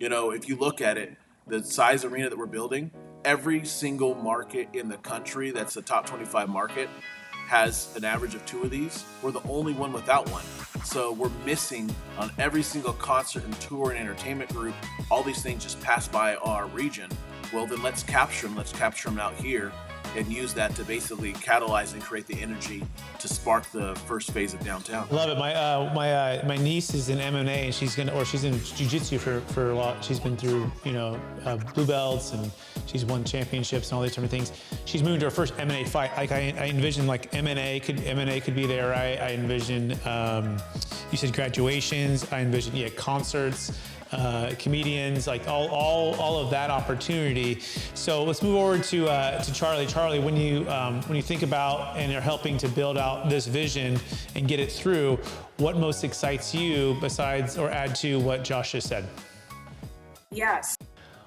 If you look at it, the size arena that we're building, every single market in the country that's a top 25 market has an average of 2 of these. We're the only one without one. So we're missing on every single concert and tour and entertainment group. All these things just pass by our region. Well, then let's capture them. Let's capture them out here and use that to basically catalyze and create the energy to spark the first phase of downtown. Love it. My niece is in MMA and she's in jiu-jitsu for a lot. She's been through blue belts and she's won championships and all these different things. She's moving to her first MMA fight. Like I envision like M&A could be there, right? I envision you said graduations. I envision concerts. Comedians, like all of that opportunity. So let's move over to Charlie. Charlie, when you think about and are helping to build out this vision and get it through, what most excites you besides or add to what Josh just said? Yes.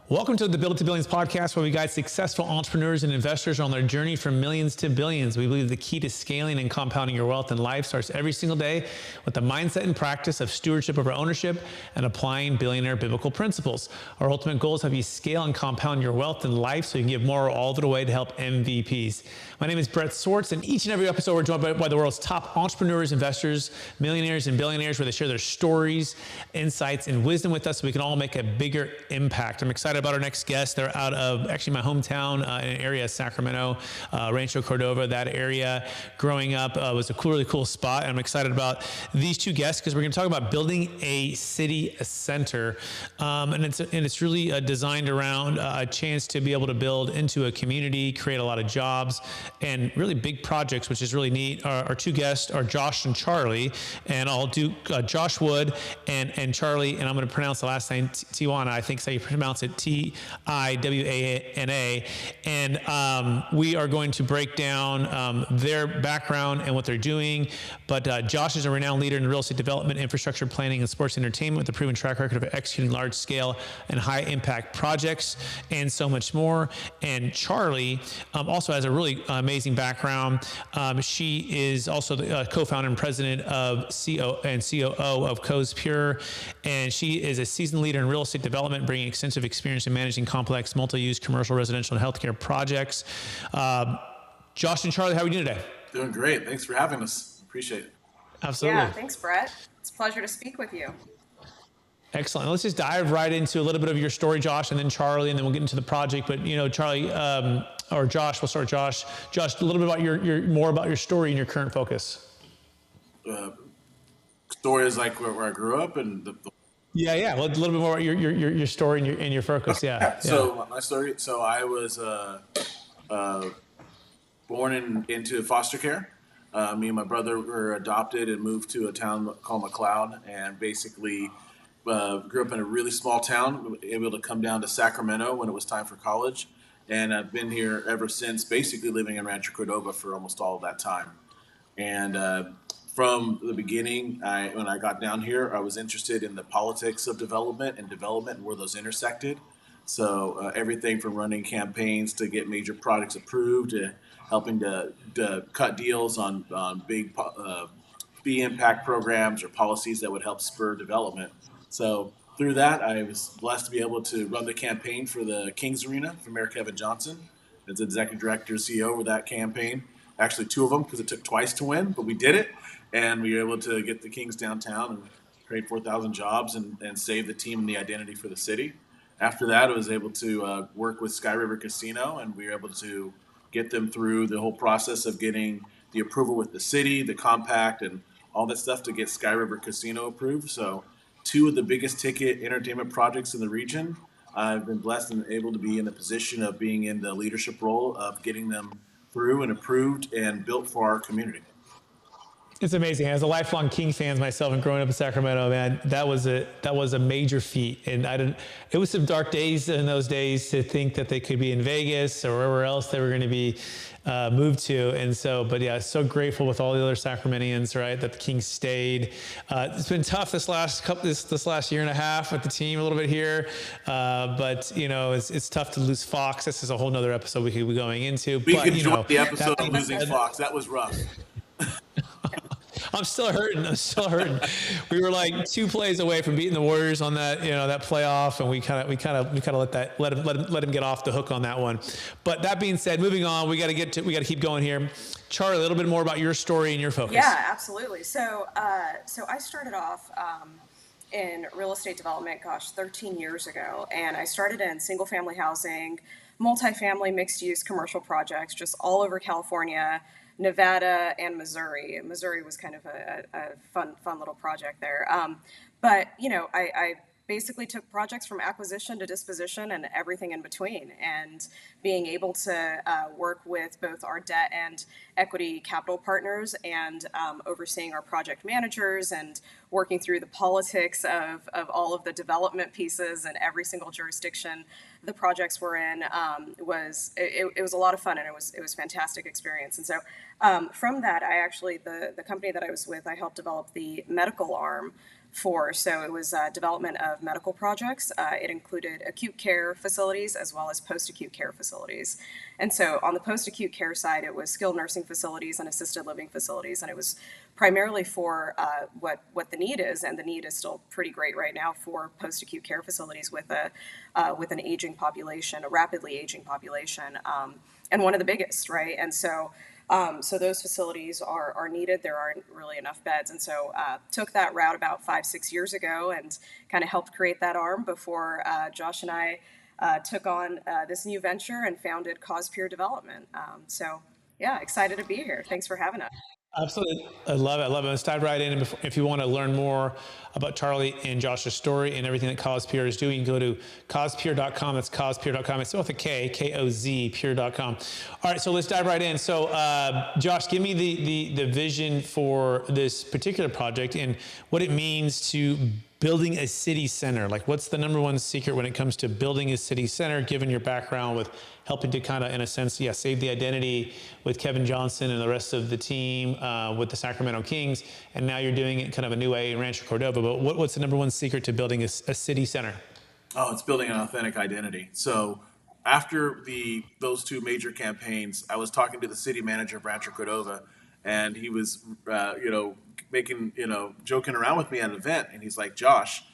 Welcome to the Build It to Billions podcast, where we guide successful entrepreneurs and investors on their journey from millions to billions. We believe the key to scaling and compounding your wealth in life starts every single day with the mindset and practice of stewardship over ownership and applying billionaire biblical principles. Our ultimate goal is to have you scale and compound your wealth in life so you can give more all of it away to help MVPs. My name is Brett Swartz, and each and every episode we're joined by the world's top entrepreneurs, investors, millionaires, and billionaires, where they share their stories, insights, and wisdom with us so we can all make a bigger impact. I'm excited about our next guest. They're out of actually my hometown in an area of Sacramento, Rancho Cordova. That area growing up was a really cool spot. And I'm excited about these two guests because we're going to talk about building a city center. And it's really designed around a chance to be able to build into a community, create a lot of jobs, and really big projects, which is really neat. Our two guests are Josh and Charlie, and I'll do Josh Wood and Charlie, and I'm going to pronounce the last name Tiwana. I think so you pronounce it Tiwana. And we are going to break down their background and what they're doing. But Josh is a renowned leader in real estate development, infrastructure planning, and sports entertainment with a proven track record of executing large scale and high impact projects and so much more. And Charlie also has a really amazing background. She is also the co-founder and president of COO of Co's Pure. And she is a seasoned leader in real estate development, bringing extensive experience in managing complex multi-use commercial, residential, and healthcare projects. Josh and Charlie, how are we doing today? Doing great. Thanks for having us. Appreciate it. Absolutely. Yeah, thanks, Brett. It's a pleasure to speak with you. Excellent. Let's just dive right into a little bit of your story, Josh, and then Charlie, and then we'll get into the project. But Charlie or Josh, we'll start with Josh. Josh, a little bit about more about your story and your current focus. Story is like where I grew up and Yeah. A little bit more about your story and your focus. Yeah. So my story. So I was born into foster care. Me and my brother were adopted and moved to a town called McLeod, and basically grew up in a really small town. Able to come down to Sacramento when it was time for college, and I've been here ever since. Basically living in Rancho Cordova for almost all of that time, and. From the beginning, when I got down here, I was interested in the politics of development and where those intersected. So everything from running campaigns to get major projects approved, to helping to cut deals on big fee impact programs or policies that would help spur development. So through that, I was blessed to be able to run the campaign for the Kings Arena for Mayor Kevin Johnson as executive director, CEO of that campaign. Actually, 2 of them because it took twice to win, but we did it. And we were able to get the Kings downtown and create 4,000 jobs and save the team and the identity for the city. After that, I was able to work with Sky River Casino, and we were able to get them through the whole process of getting the approval with the city, the compact, and all that stuff to get Sky River Casino approved. So 2 of the biggest ticket entertainment projects in the region. I've been blessed and able to be in the position of being in the leadership role of getting them through and approved and built for our community. It's amazing. As a lifelong King fan myself and growing up in Sacramento, man, that was a major feat. And it was some dark days in those days to think that they could be in Vegas or wherever else they were going to be moved to. And so, but yeah, so grateful with all the other Sacramentians, right, that the Kings stayed. It's been tough this last year and a half with the team a little bit here. But it's tough to lose Fox. This is a whole nother episode we could be going into. We enjoyed the episode of losing Fox. That was rough. I'm still hurting. I'm still hurting. We were like 2 plays away from beating the Warriors on that, that playoff, and we kind of let him get off the hook on that one. But that being said, moving on, we got to keep going here. Charlie, a little bit more about your story and your focus. Yeah, absolutely. So I started off in real estate development, 13 years ago, and I started in single family housing, multifamily, mixed use commercial projects, just all over California, Nevada, and Missouri. Missouri was kind of a fun little project there. But I basically took projects from acquisition to disposition and everything in between, and being able to work with both our debt and equity capital partners, and overseeing our project managers and working through the politics of all of the development pieces in every single jurisdiction the projects were in, was a lot of fun, and it was fantastic experience. And so from that, I actually, the company that I was with, I helped develop the medical arm for. So it was development of medical projects. It included acute care facilities as well as post-acute care facilities. And so on the post-acute care side, it was skilled nursing facilities and assisted living facilities. And it was primarily for what the need is, and the need is still pretty great right now for post-acute care facilities with an aging population, a rapidly aging population, and one of the biggest, right? And so those facilities are needed. There aren't really enough beds. And so took that route about 5-6 years ago, and kind of helped create that arm before Josh and I took on this new venture and founded Cause Peer Development. So yeah, excited to be here. Thanks for having us. Absolutely. I love it. Let's dive right in. And if you want to learn more about Charlie and Josh's story and everything that Cause Peer is doing, you can go to causepeer.com. That's causepeer.com. It's with a K, K-O-Z, peer.com. All right, so let's dive right in. So, Josh, give me the vision for this particular project and what it means to building a city center. Like, what's the number one secret when it comes to building a city center, given your background with helping to kind of, in a sense, save the identity with Kevin Johnson and the rest of the team with the Sacramento Kings, and now you're doing it kind of a new way in Rancho Cordova. But what's the number one secret to building a city center? Oh, it's building an authentic identity. So after those 2 major campaigns, I was talking to the city manager of Rancho Cordova, and he was, making, joking around with me at an event, and he's like, Josh,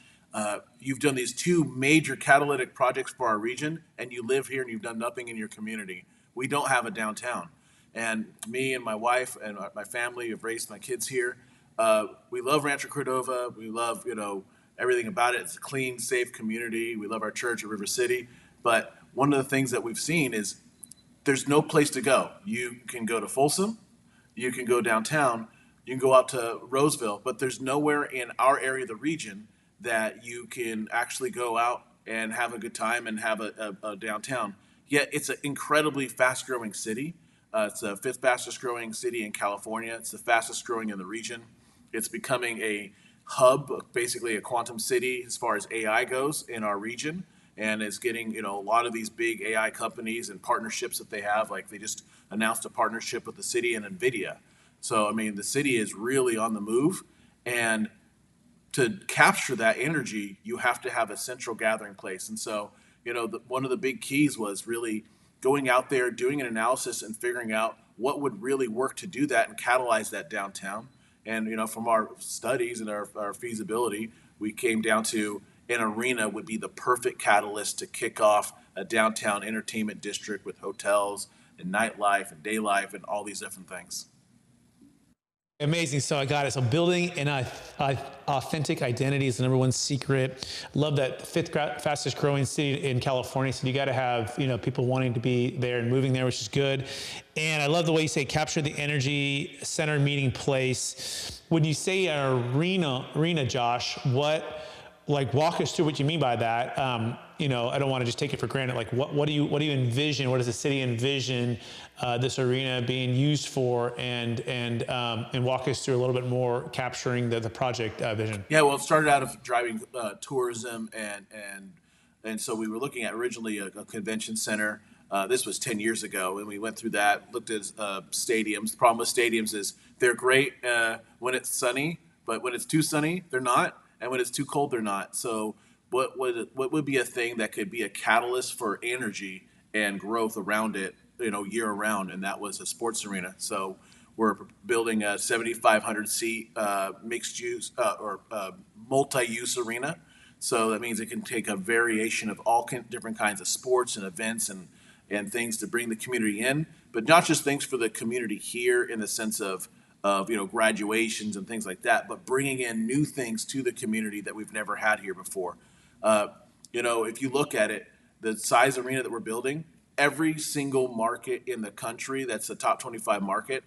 you've done these 2 major catalytic projects for our region, and you live here and you've done nothing in your community. We don't have a downtown. And me and my wife and my family have raised my kids here. We love Rancho Cordova. We love, everything about it. It's a clean, safe community. We love our church at River City. But one of the things that we've seen is there's no place to go. You can go to Folsom. You can go downtown. You can go out to Roseville. But there's nowhere in our area of the region that you can actually go out and have a good time and have a downtown. Yet it's an incredibly fast-growing city. It's the 5th fastest growing city in California. It's the fastest growing in the region. It's becoming a hub, basically a quantum city as far as AI goes in our region. And it's getting, a lot of these big AI companies and partnerships that they have. Like, they just announced a partnership with the city and NVIDIA. So, the city is really on the move. And to capture that energy, you have to have a central gathering place. And so, one of the big keys was really going out there, doing an analysis and figuring out what would really work to do that and catalyze that downtown. And, from our studies and our feasibility, we came down to an arena would be the perfect catalyst to kick off a downtown entertainment district with hotels and nightlife and day life and all these different things. Amazing. So I got it. So building an authentic identity is the number one secret. Love that 5th fastest growing city in California. So you got to have, people wanting to be there and moving there, which is good. And I love the way you say capture the energy, center, meeting place. When you say an arena, Josh, walk us through what you mean by that. I don't want to just take it for granted. Like, what do you envision? What does the city envision this arena being used for? And walk us through a little bit more, capturing the project vision. Yeah, well, it started out of driving tourism, and so we were looking at originally a convention center. This was 10 years ago, and we went through that, looked at stadiums. The problem with stadiums is they're great when it's sunny, but when it's too sunny, they're not. And when it's too cold, they're not. So what would be a thing that could be a catalyst for energy and growth around it, year round? And that was a sports arena. So We're building a 7,500 seat mixed use or multi-use arena. So that means it can take a variation of all different kinds of sports and events and things to bring the community in, but not just things for the community here in the sense of graduations and things like that, but bringing in new things to the community that we've never had here before. Uh, if you look at it, the size arena that we're building, every single market in the country that's a top 25 market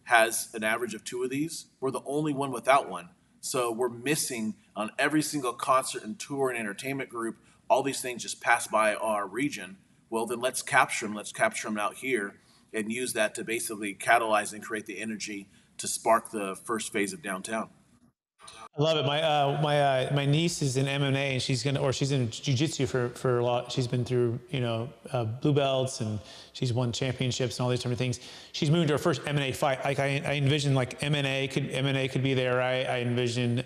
has an average of two of these. We're the only one without one. So we're missing on every single concert and tour and entertainment group. All these things just pass by our region. Well, then let's capture them. Let's capture them out here and use that to basically catalyze and create the energy to spark the first phase of downtown. I love it. My niece is in MMA and she's in jiu-jitsu for a lot. She's been through blue belts and she's won championships and all these different things. She's moving to her first MMA fight. Like I envision like MMA could be there, right? I envision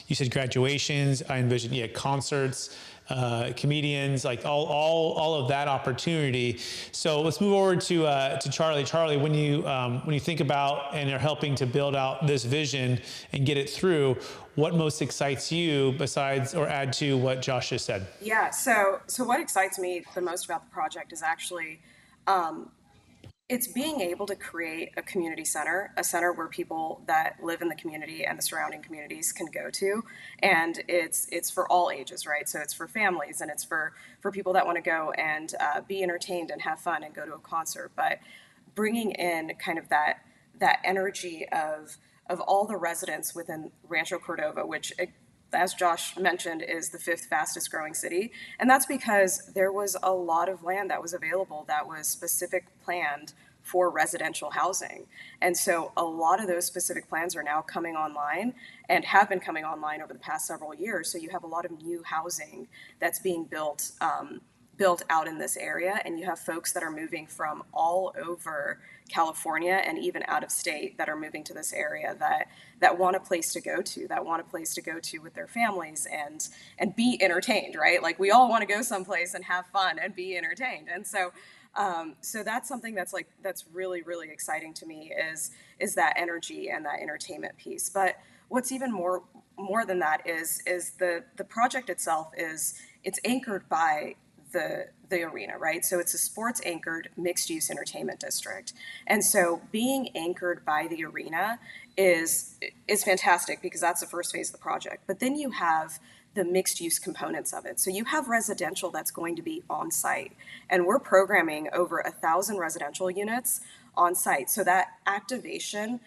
you said graduations. I envision concerts. Comedians, like all of that opportunity. So let's move over to Charlie. Charlie, when you think about and are helping to build out this vision and get it through, what most excites you besides or add to what Josh just said? Yeah. So what excites me the most about the project is actually it's being able to create a community center, a center where people that live in the community and the surrounding communities can go to, and it's for all ages, right? So it's for families and it's for people that want to go and be entertained and have fun and go to a concert, but bringing in kind of that energy of all the residents within Rancho Cordova, which, as Josh mentioned, is the fifth fastest growing city. And that's because there was a lot of land that was available that was specific planned for residential housing. And so a lot of those specific plans are now coming online and have been coming online over the past several years. So you have a lot of new housing that's being built out in this area, and you have folks that are moving from all over California and even out of state that are moving to this area that want a place to go to, with their families and be entertained, right? Like we all want to go someplace and have fun and be entertained. And so that's something that's really, really exciting to me is that energy and that entertainment piece. But what's even more than that is the project itself it's anchored by the arena, right? So it's a sports anchored mixed use entertainment district. And so being anchored by the arena is fantastic because that's the first phase of the project. But then you have the mixed use components of it. So you have residential that's going to be on site, and we're programming over 1,000 residential units on site. So that activation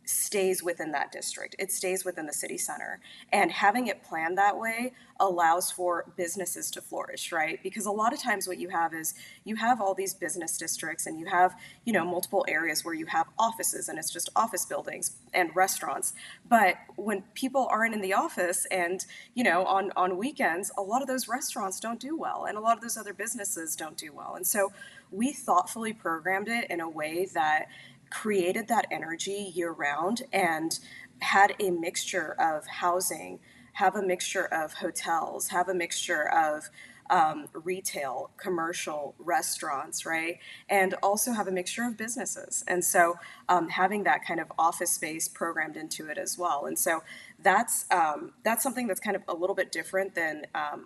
stays within that district. It stays within the city center. And having it planned that way allows for businesses to flourish, right? Because a lot of times what you have is you have all these business districts and you have, multiple areas where you have offices and it's just office buildings and restaurants. But when people aren't in the office and, on weekends, a lot of those restaurants don't do well and a lot of those other businesses don't do well. And so we thoughtfully programmed it in a way that created that energy year round and had a mixture of housing, have a mixture of hotels, have a mixture of retail, commercial, restaurants, right? And also have a mixture of businesses. And so having that kind of office space programmed into it as well. And so that's something that's kind of a little bit different than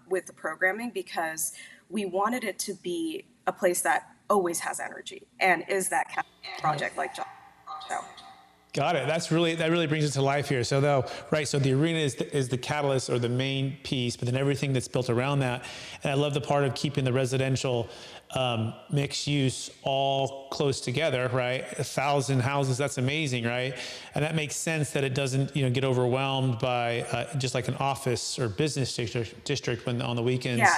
with the programming, because we wanted it to be a place that always has energy and is that kind of project like John. So. Got it. That really brings it to life here. So so the arena is the catalyst or the main piece, but then everything that's built around that. And I love the part of keeping the residential mixed use all close together, right? 1,000 houses, that's amazing, right? And that makes sense that it doesn't, get overwhelmed by just like an office or business district when on the weekends,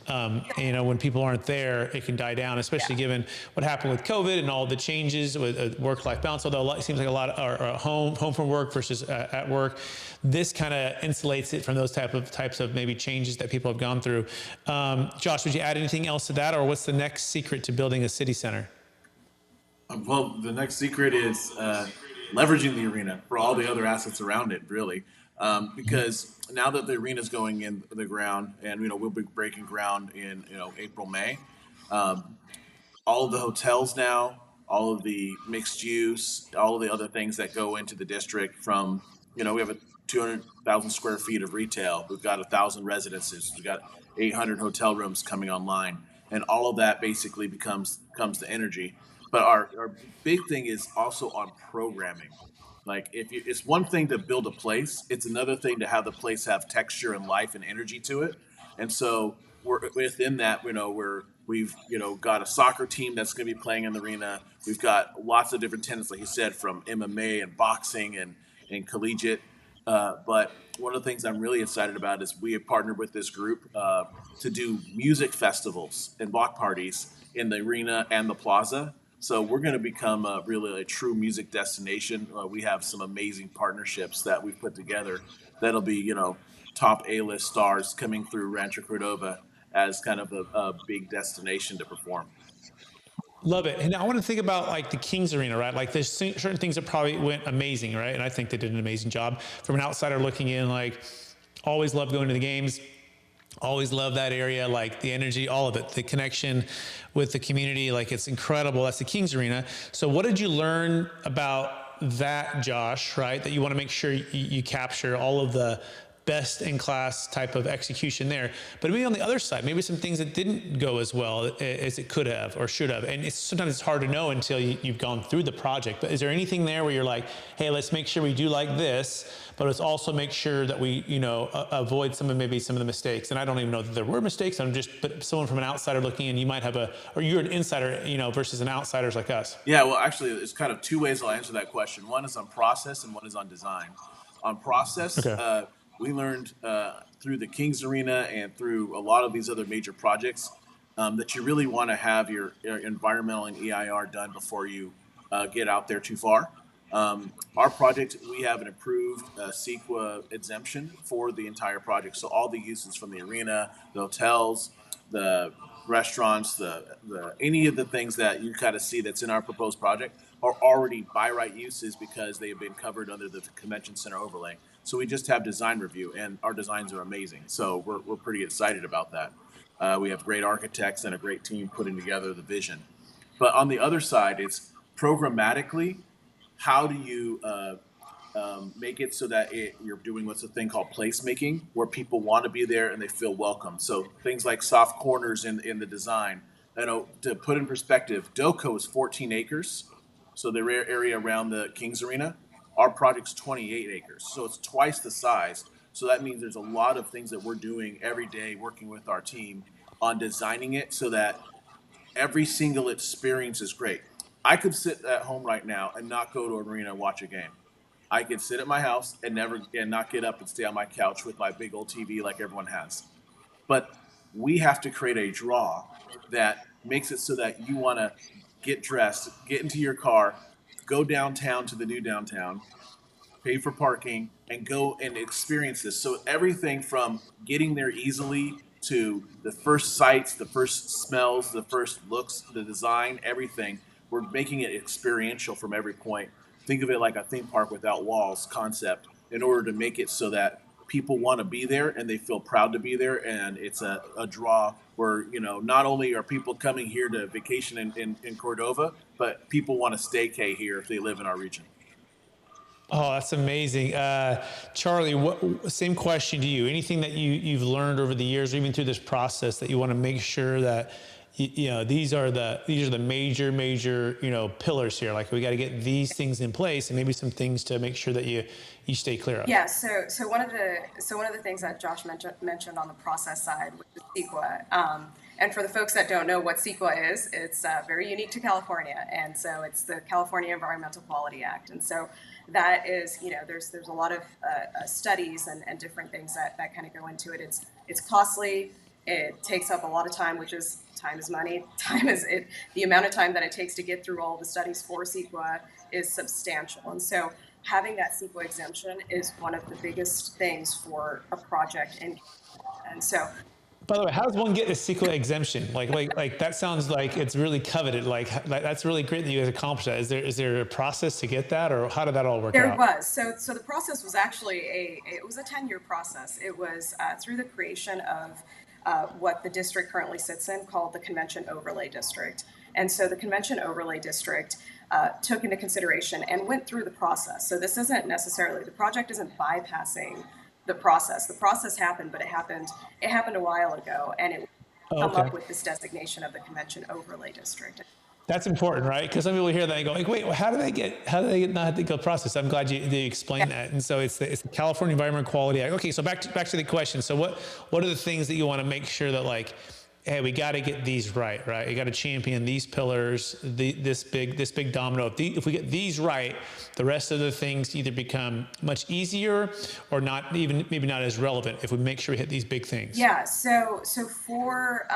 when people aren't there, it can die down, especially given what happened with COVID and all the changes with work-life balance. Although it seems like a lot are home from work versus at work. This kind of insulates it from those types of maybe changes that people have gone through. Josh, would you add anything else to that, or what's the next secret to building a city center? Well, the next secret is leveraging the arena for all the other assets around it, really. Because now that the arena is going in the ground, and we'll be breaking ground in April, May. All of the hotels now all of the mixed use, all of the other things that go into the district. From, we have a 200,000 square feet of retail. We've got 1,000 residences. We've got 800 hotel rooms coming online, and all of that basically comes to energy. But our big thing is also on programming. Like, it's one thing to build a place, it's another thing to have the place have texture and life and energy to it. And so we're within that. We've got a soccer team that's going to be playing in the arena. We've got lots of different tenants, like you said, from MMA and boxing and collegiate. But one of the things I'm really excited about is we have partnered with this group to do music festivals and block parties in the arena and the plaza. So we're going to become really a true music destination. We have some amazing partnerships that we've put together that'll be, top A-list stars coming through Rancho Cordova as kind of a big destination to perform. Love it. And I want to think about like the Kings Arena, right? Like there's certain things that probably went amazing, right? And I think they did an amazing job. From an outsider looking in, like always love going to the games. Always love that area, like the energy, all of it, the connection with the community, like it's incredible. That's the Kings Arena. So what did you learn about that, Josh, right? That you want to make sure you capture all of the best in class type of execution there. But maybe on the other side, maybe some things that didn't go as well as it could have or should have. And sometimes it's hard to know until you've gone through the project. But is there anything there where you're like, hey, let's make sure we do like this, but let's also make sure that we, avoid some of the mistakes. And I don't even know that there were mistakes. But someone from an outsider looking in, you might have or you're an insider, versus an outsider's like us. Yeah, well, actually, it's kind of two ways I'll answer that question. One is on process and one is on design. On process, Okay. we learned through the Kings Arena and through a lot of these other major projects that you really want to have your environmental and EIR done before you get out there too far. Our project, we have an approved CEQA exemption for the entire project. So all the uses from the arena, the hotels, the restaurants, the any of the things that you kind of see that's in our proposed project are already by right uses because they have been covered under the convention center overlay. So we just have design review, and our designs are amazing. So we're pretty excited about that. We have great architects and a great team putting together the vision. But on the other side, it's programmatically, how do you make it so that you're doing what's a thing called placemaking, where people want to be there and they feel welcome. So things like soft corners in the design. To put in perspective, Doco is 14 acres, so the area around the Kings Arena. Our project's 28 acres, so it's twice the size. So that means there's a lot of things that we're doing every day, working with our team on designing it so that every single experience is great. I could sit at home right now and not go to an arena and watch a game. I could sit at my house and not get up and stay on my couch with my big old TV like everyone has. But we have to create a draw that makes it so that you want to get dressed, get into your car, go downtown to the new downtown, pay for parking, and go and experience this. So everything from getting there easily to the first sights, the first smells, the first looks, the design, everything, we're making it experiential from every point. Think of it like a theme park without walls concept in order to make it so that people want to be there and they feel proud to be there. And it's a draw where, not only are people coming here to vacation in Cordova, but people want to staycay here if they live in our region. Oh, that's amazing. Charlie, same question to you. Anything that you've learned over the years, or even through this process, that you want to make sure that these are the major pillars here. Like we got to get these things in place, and maybe some things to make sure that you stay clear of. Yeah. So one of the things that Josh mentioned on the process side was CEQA. And for the folks that don't know what CEQA is, it's very unique to California, and so it's the California Environmental Quality Act. And so that is, there's a lot of studies and different things that kind of go into it. It's costly. It takes up a lot of time, which is time is money. The amount of time that it takes to get through all the studies for CEQA is substantial. And so having that CEQA exemption is one of the biggest things for a project. And so, by the way, how does one get a CEQA exemption? Like that sounds like it's really coveted. Like that's really great that you guys accomplished that. Is there a process to get that, or how did that all work out? There was. So the process was actually a 10-year process. It was through the creation of what the district currently sits in, called the Convention Overlay District. And so the Convention Overlay District took into consideration and went through the process. So this isn't necessarily, the project isn't bypassing the process. The process happened, but it happened a while ago, and it Oh, come okay. up with this designation of the Convention Overlay District. That's important, right? Because some people hear that and go, like, wait, well, how do they get not the process? I'm glad they explained that. And so it's the California Environment Quality Act. Okay, so back to the question. So what are the things that you want to make sure that, like, hey, we got to get these right? You got to champion these pillars, this big domino. If we get these right, the rest of the things either become much easier or not, even maybe not as relevant if we make sure we hit these big things. Yeah. So for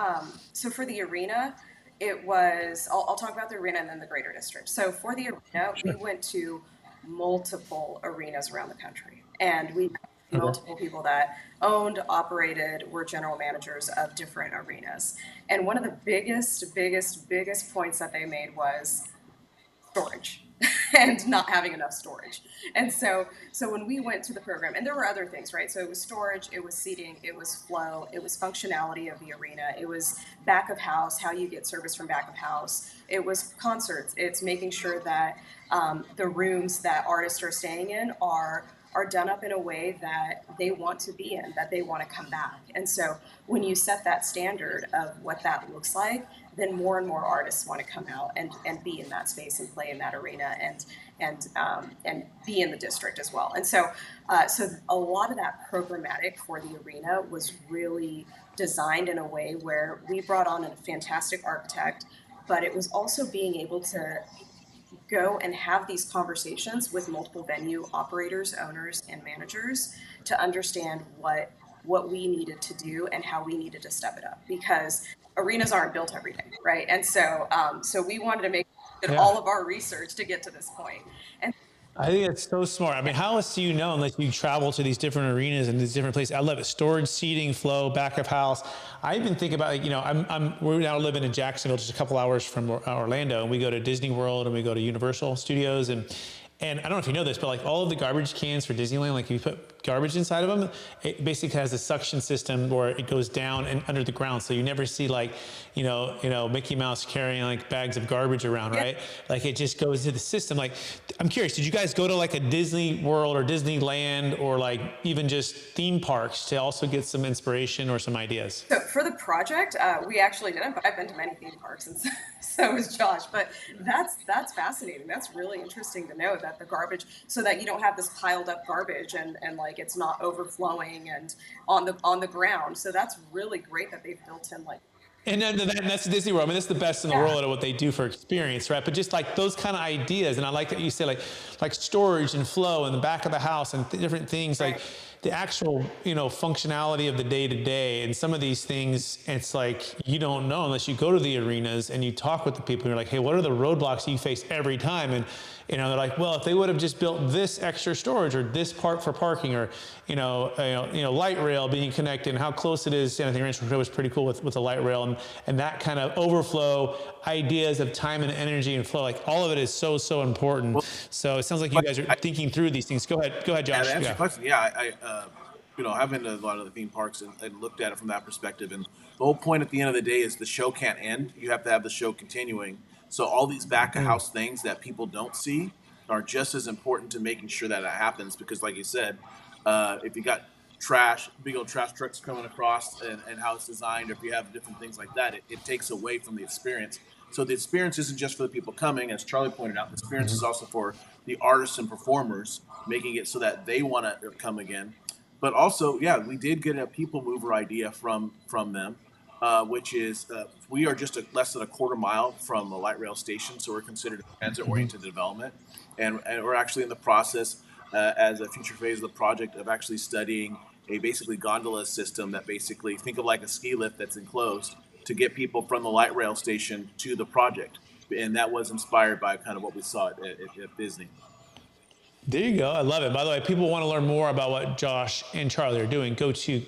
the arena, it was. I'll talk about the arena and then the greater district. So for the arena, we went to multiple arenas around the country, and we met multiple people that owned, operated, were general managers of different arenas. And one of the biggest points that they made was storage and not having enough storage. And so when we went to the program, and there were other things, right? So it was storage, it was seating, it was flow, it was functionality of the arena, it was back of house, how you get service from back of house, it was concerts, it's making sure that the rooms that artists are staying in are done up in a way that they want to be in, that they want to come back. And so when you set that standard of what that looks like, then more and more artists want to come out and be in that space and play in that arena and be in the district as well. And so a lot of that programmatic for the arena was really designed in a way where we brought on a fantastic architect, but it was also being able to go and have these conversations with multiple venue operators, owners, and managers to understand what we needed to do and how we needed to step it up, because arenas aren't built every day, right? And so we wanted to make all of our research to get to this point. And I think it's so smart. I mean, how else do you know unless you travel to these different arenas and these different places? I love it. Storage, seating, flow, back of house. I even think about, like, you know, we're now living in Jacksonville, just a couple hours from Orlando, and we go to Disney World and we go to Universal Studios, and I don't know if you know this, but like all of the garbage cans for Disneyland, like if you put garbage inside of them, it basically has a suction system where it goes down and under the ground. So you never see, like, you know, Mickey Mouse carrying like bags of garbage around, right? Like it just goes to the system. Like, I'm curious, did you guys go to like a Disney World or Disneyland or like even just theme parks to also get some inspiration or some ideas? So for the project, we actually didn't, but I've been to many theme parks, and so has Josh. But that's fascinating. That's really interesting to know that the garbage, so that you don't have this piled up garbage and like it's not overflowing and on the ground. So that's really great that they've built in like. And then that's Disney World. I mean, that's the best in the world at what they do for experience, right? But just like those kind of ideas, and I like that you say like storage and flow in the back of the house and different things, like the actual, you know, functionality of the day to day. And some of these things, it's like you don't know unless you go to the arenas and you talk with the people. And you're like, hey, what are the roadblocks you face every time? And you know, they're like, well, if they would have just built this extra storage or this part for parking, or you know, light rail being connected, and how close it is. And I think Rancho Cordova was pretty cool with the light rail and that kind of overflow ideas of time and energy and flow. Like all of it is so important. Well, so it sounds like you guys are thinking through these things. Go ahead, Josh. Yeah, to answer your question, I've been to a lot of the theme parks and looked at it from that perspective. And the whole point at the end of the day is the show can't end. You have to have the show continuing. So all these back of house things that people don't see are just as important to making sure that it happens. Because like you said, if you got big old trash trucks coming across and how it's designed, or if you have different things like that, it takes away from the experience. So the experience isn't just for the people coming, as Charlie pointed out. The experience is also for the artists and performers, making it so that they want to come again. But also, we did get a people mover idea from them, which is we are just less than a quarter mile from a light rail station, so we're considered a transit-oriented development, and we're actually in the process as a future phase of the project of actually studying a basically gondola system that basically, think of like a ski lift that's enclosed to get people from the light rail station to the project, and that was inspired by kind of what we saw at Disney. There you go. I love it. By the way, people want to learn more about what Josh and Charlie are doing. Go to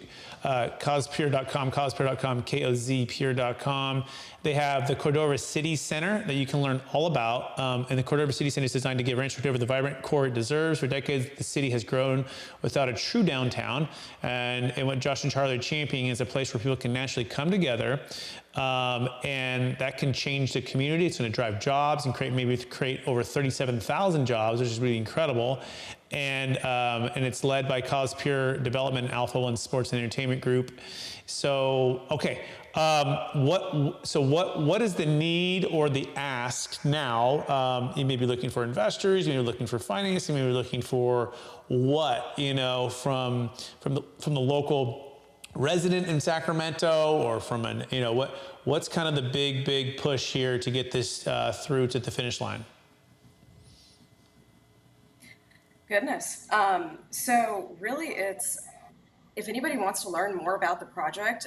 causepeer.com, kozpeer.com. They have the Cordova City Center that you can learn all about. And the Cordova City Center is designed to give Rancho Cordova the vibrant core it deserves. For decades, the city has grown without a true downtown. And what Josh and Charlie are championing is a place where people can naturally come together, and that can change the community. It's going to drive jobs and create over 37,000 jobs, which is really incredible. And it's led by Cause Pure Development, Alpha One Sports and Entertainment Group. So, okay, what is the need or the ask now? You may be looking for investors, you may be looking for financing, you may be looking for what, from the local resident in Sacramento, or from what's kind of the big push here to get this through to the finish line? Goodness. So really if anybody wants to learn more about the project,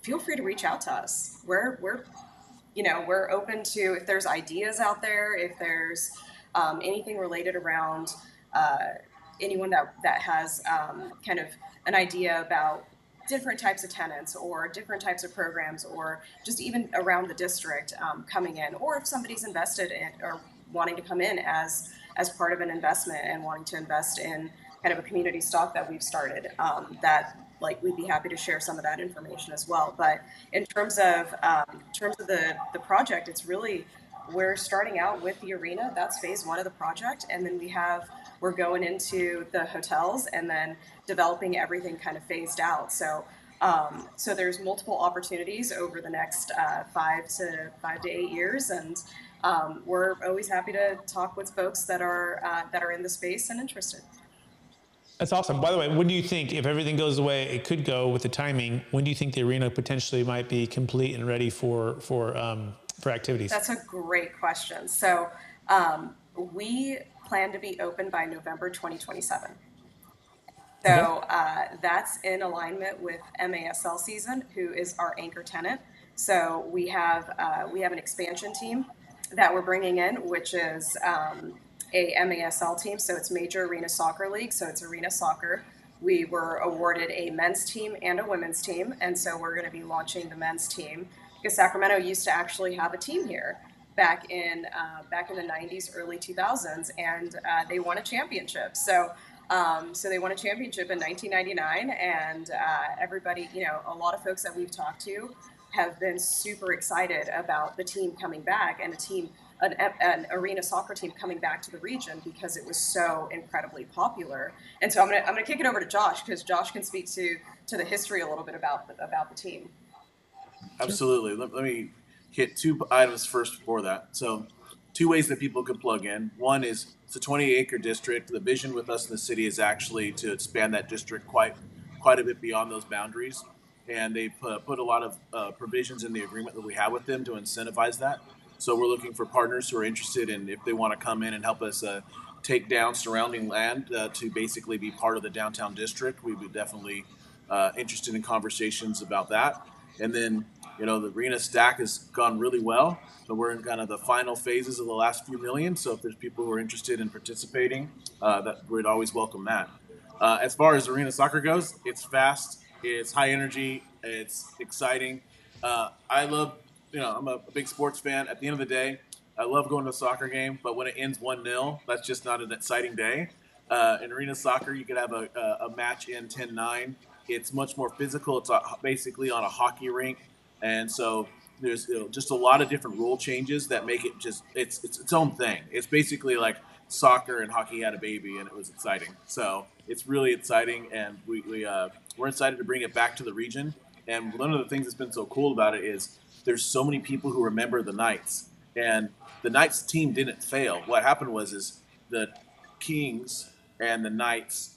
feel free to reach out to us. We're open to, if there's ideas out there, if there's anything related around anyone that has kind of an idea about different types of tenants or different types of programs, or just even around the district coming in, or if somebody's invested in or wanting to come in as part of an investment and wanting to invest in kind of a community stock that we've started, we'd be happy to share some of that information as well. But in terms of the project, it's really, we're starting out with the arena. That's phase one of the project, and then we're going into the hotels and then developing everything kind of phased out. So there's multiple opportunities over the next 5 to 8 years, and we're always happy to talk with folks that are in the space and interested. That's awesome. By the way, when do you think, if everything goes the way it could go with the timing, when do you think the arena potentially might be complete and ready for activities? That's a great question. So we plan to be open by November 2027. So that's in alignment with MASL season, who is our anchor tenant. So we have an expansion team that we're bringing in, which is a MASL team. So it's Major Arena Soccer League. So it's arena soccer. We were awarded a men's team and a women's team, and so we're going to be launching the men's team, because Sacramento used to actually have a team here back in the 90s, early 2000s, and they won a championship. So they won a championship in 1999, and everybody, a lot of folks that we've talked to have been super excited about the team coming back, and an arena soccer team coming back to the region, because it was so incredibly popular. And so I'm gonna kick it over to Josh, because Josh can speak to the history a little bit about the team. Absolutely. Let me hit two items first before that. So, two ways that people could plug in. One is, it's a 20-acre district. The vision with us in the city is actually to expand that district quite a bit beyond those boundaries. And they put a lot of provisions in the agreement that we have with them to incentivize that. So we're looking for partners who are interested in, if they want to come in and help us take down surrounding land to basically be part of the downtown district. We'd be definitely interested in conversations about that. And then, the arena stack has gone really well, but we're in kind of the final phases of the last few million. So if there's people who are interested in participating, that we'd always welcome that. As far as arena soccer goes, it's fast, it's high energy, it's exciting. I'm a big sports fan. At the end of the day, I love going to a soccer game, but when it ends 1-0, that's just not an exciting day. In arena soccer, you could have a match in 10-9. It's much more physical. It's basically on a hockey rink. And so there's just a lot of different rule changes that make it it's its own thing. It's basically like soccer and hockey had a baby, and it was exciting. So it's really exciting, and we're excited to bring it back to the region. And one of the things that's been so cool about it is there's so many people who remember the Knights, and the Knights team didn't fail. What happened was the Kings and the Knights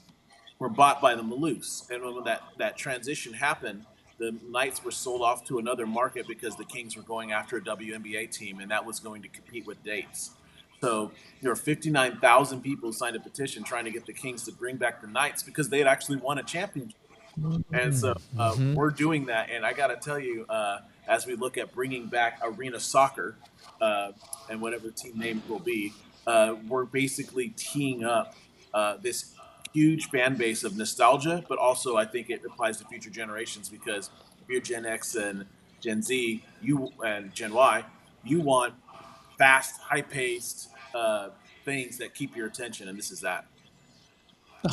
were bought by the Maloofs, and when that transition happened, the Knights were sold off to another market because the Kings were going after a WNBA team, and that was going to compete with dates. So there were 59,000 people who signed a petition trying to get the Kings to bring back the Knights, because they had actually won a championship. And so we're doing that. And I got to tell you, as we look at bringing back arena soccer and whatever the team name will be, we're basically teeing up this huge fan base of nostalgia, but also I think it applies to future generations, because if you're Gen X and Gen Z, and Gen Y, you want fast, high-paced things that keep your attention, and this is that.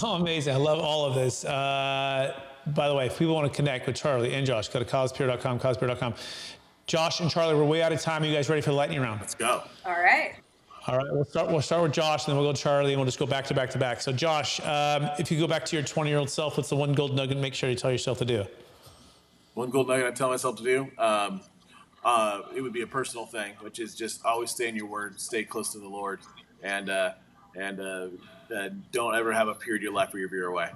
Oh, amazing. I love all of this. By the way, if people want to connect with Charlie and Josh, go to causepure.com, causepure.com. Josh and Charlie, we're way out of time. Are you guys ready for the lightning round? Let's go. All right. All right, we'll start with Josh, and then we'll go to Charlie, and we'll just go back to back to back. So Josh, if you go back to your 20-year-old self, what's the one gold nugget make sure you tell yourself to do? One gold nugget I tell myself to do, it would be a personal thing, which is just always stay in your word, stay close to the Lord, and don't ever have a period of your life where you veer away.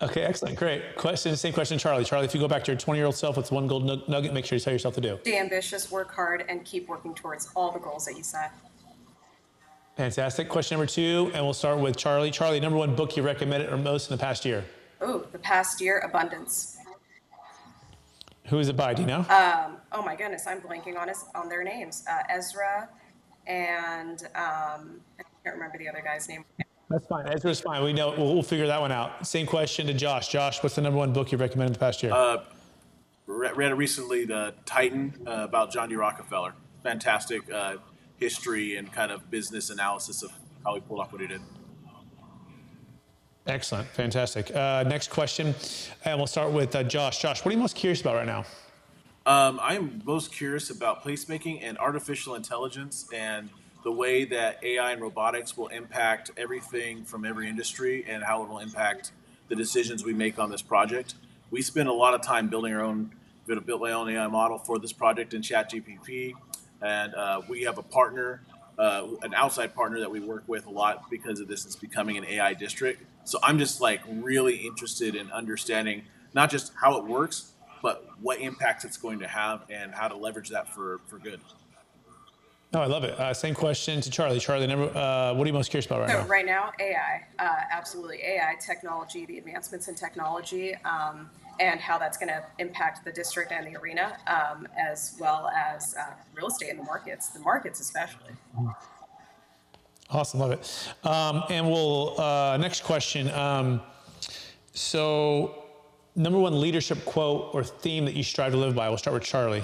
Okay, excellent, great. Same question, Charlie. Charlie, if you go back to your 20-year-old self, what's one gold nugget make sure you tell yourself to do? Stay ambitious, work hard, and keep working towards all the goals that you set. Fantastic. Question number 2, and we'll start with Charlie. Charlie, number 1 book you recommended or most in the past year? Oh, the past year, Abundance. Who is it by? Do you know? Oh my goodness, I'm blanking on their names. Ezra and I can't remember the other guy's name. That's fine. Ezra's fine. We know. We'll figure that one out. Same question to Josh. Josh, what's the number 1 book you recommended in the past year? Read recently, The Titan, about John D. Rockefeller. Fantastic history and kind of business analysis of how he pulled off what he did. Excellent. Fantastic. Next question, and we'll start with Josh. Josh, what are you most curious about right now? I am most curious about placemaking and artificial intelligence and the way that AI and robotics will impact everything from every industry and how it will impact the decisions we make on this project. We spend a lot of time building our own, built my own AI model for this project in ChatGPT, and we have a partner, an outside partner that we work with a lot because of this. It's becoming an AI district. So I'm just like really interested in understanding not just how it works, but what impacts it's going to have and how to leverage that for good. Oh, I love it. Same question to Charlie. Charlie, what are you most curious about right now? Right now, AI, absolutely AI, technology, the advancements in technology, and how that's going to impact the district and the arena, as well as real estate and the markets especially. Awesome, love it. And we'll next question. So, number 1 leadership quote or theme that you strive to live by. We'll start with Charlie.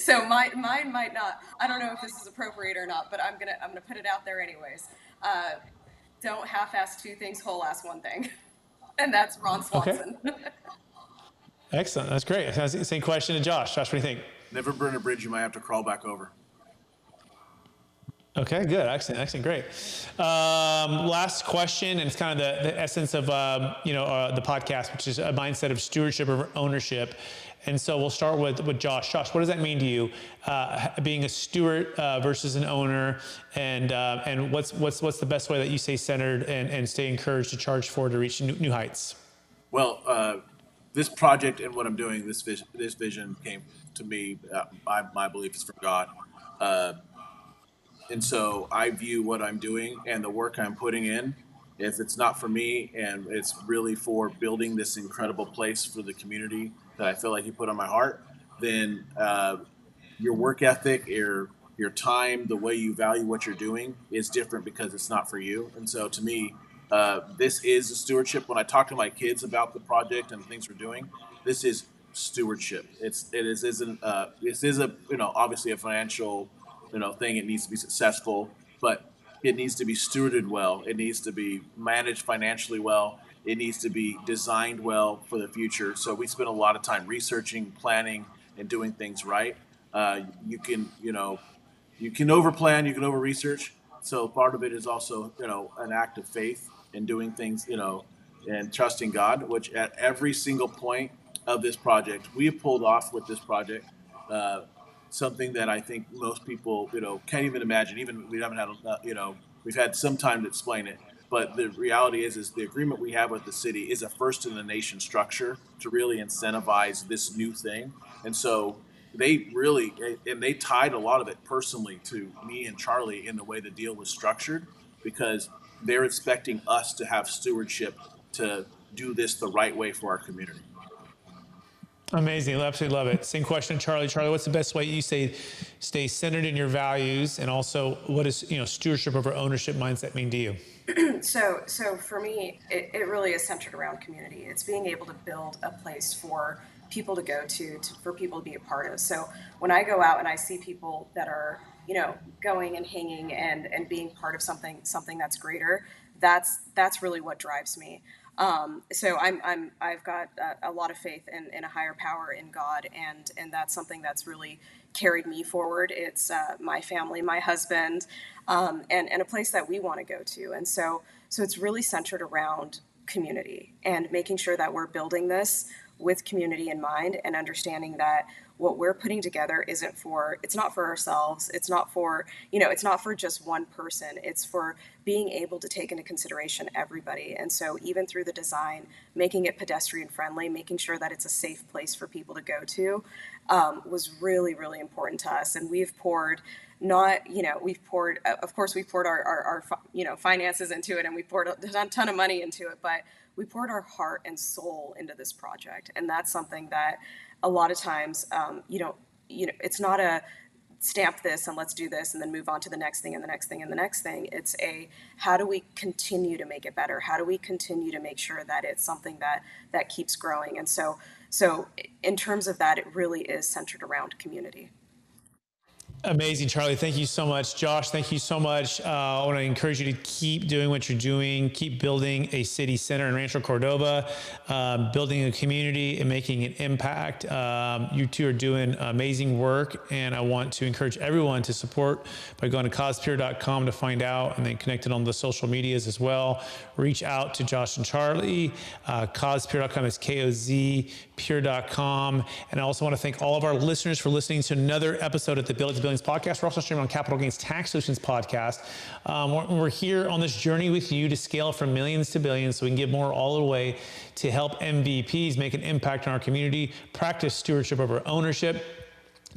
So mine might not. I don't know if this is appropriate or not, but I'm gonna put it out there anyways. Don't half-ass 2 things, whole-ass 1 thing, and that's Ron Swanson. Okay. Excellent. That's great. Same question to Josh. Josh, what do you think? Never burn a bridge you might have to crawl back over. Okay, good. Excellent, great. Last question, and it's kind of the essence of the podcast, which is a mindset of stewardship or ownership. And so we'll start with Josh. Josh, what does that mean to you, being a steward versus an owner, and what's the best way that you stay centered and stay encouraged to charge forward to reach new heights? Well, this project and what I'm doing, this vision came to me. My belief is from God. And so I view what I'm doing and the work I'm putting in, if it's not for me and it's really for building this incredible place for the community that I feel like He put on my heart, then your work ethic, your time, the way you value what you're doing is different because it's not for you. And so to me, this is a stewardship. When I talk to my kids about the project and the things we're doing, this is stewardship. This is obviously a financial thing. It needs to be successful, but it needs to be stewarded well. It needs to be managed financially well. It needs to be designed well for the future. So we spend a lot of time researching, planning, and doing things right. You can overplan, you can over research. So part of it is also an act of faith in doing things and trusting God. Which at every single point of this project, we have pulled off with this project. Something that I think most people, can't even imagine. Even we haven't had, we've had some time to explain it. But the reality is the agreement we have with the city is a first in the nation structure to really incentivize this new thing. And so they tied a lot of it personally to me and Charlie in the way the deal was structured, because they're expecting us to have stewardship to do this the right way for our community. Amazing. I absolutely love it. Same question, Charlie. Charlie, what's the best way you stay centered in your values, and also what does stewardship over ownership mindset mean to you? So for me, it really is centered around community. It's being able to build a place for people to go to for people to be a part of. So when I go out and I see people that are going and hanging and being part of something that's greater, that's really what drives me. So I've got a lot of faith in a higher power, in God, and that's something that's really carried me forward. It's my family, my husband, and a place that we want to go to. And so it's really centered around community and making sure that we're building this with community in mind, and understanding that what we're putting together it's not for ourselves. It's not for, it's not for just one person. It's for being able to take into consideration everybody. And so even through the design, making it pedestrian friendly, making sure that it's a safe place for people to go to, was really, really important to us. And we've poured of course, we poured our finances into it, and we poured a ton of money into it, but we poured our heart and soul into this project. And that's something that a lot of times, it's not a stamp this and let's do this and then move on to the next thing and the next thing and the next thing. It's how do we continue to make it better? How do we continue to make sure that it's something that keeps growing? And so in terms of that, it really is centered around community. Amazing, Charlie. Thank you so much. Josh, thank you so much. I want to encourage you to keep doing what you're doing. Keep building a city center in Rancho Cordova, building a community and making an impact. You two are doing amazing work, and I want to encourage everyone to support by going to causepeer.com to find out, and then connected on the social medias as well. Reach out to Josh and Charlie. Causepeer.com is KOZpeer.com. And I also want to thank all of our listeners for listening to another episode of the Build It to Billions podcast. We're also streaming on Capital Gains Tax Solutions podcast. We're here on this journey with you to scale from millions to billions, so we can give more all the way to help MVPs make an impact in our community, practice stewardship over ownership.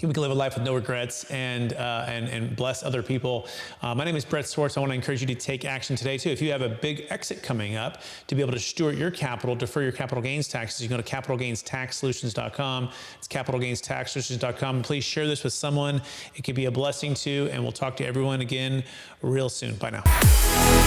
We can live a life with no regrets and bless other people. My name is Brett Swartz. I want to encourage you to take action today too. If you have a big exit coming up, to be able to steward your capital, defer your capital gains taxes, you can go to capitalgainstaxsolutions.com. It's capitalgainstaxsolutions.com. Please share this with someone it could be a blessing to, and we'll talk to everyone again real soon. Bye now.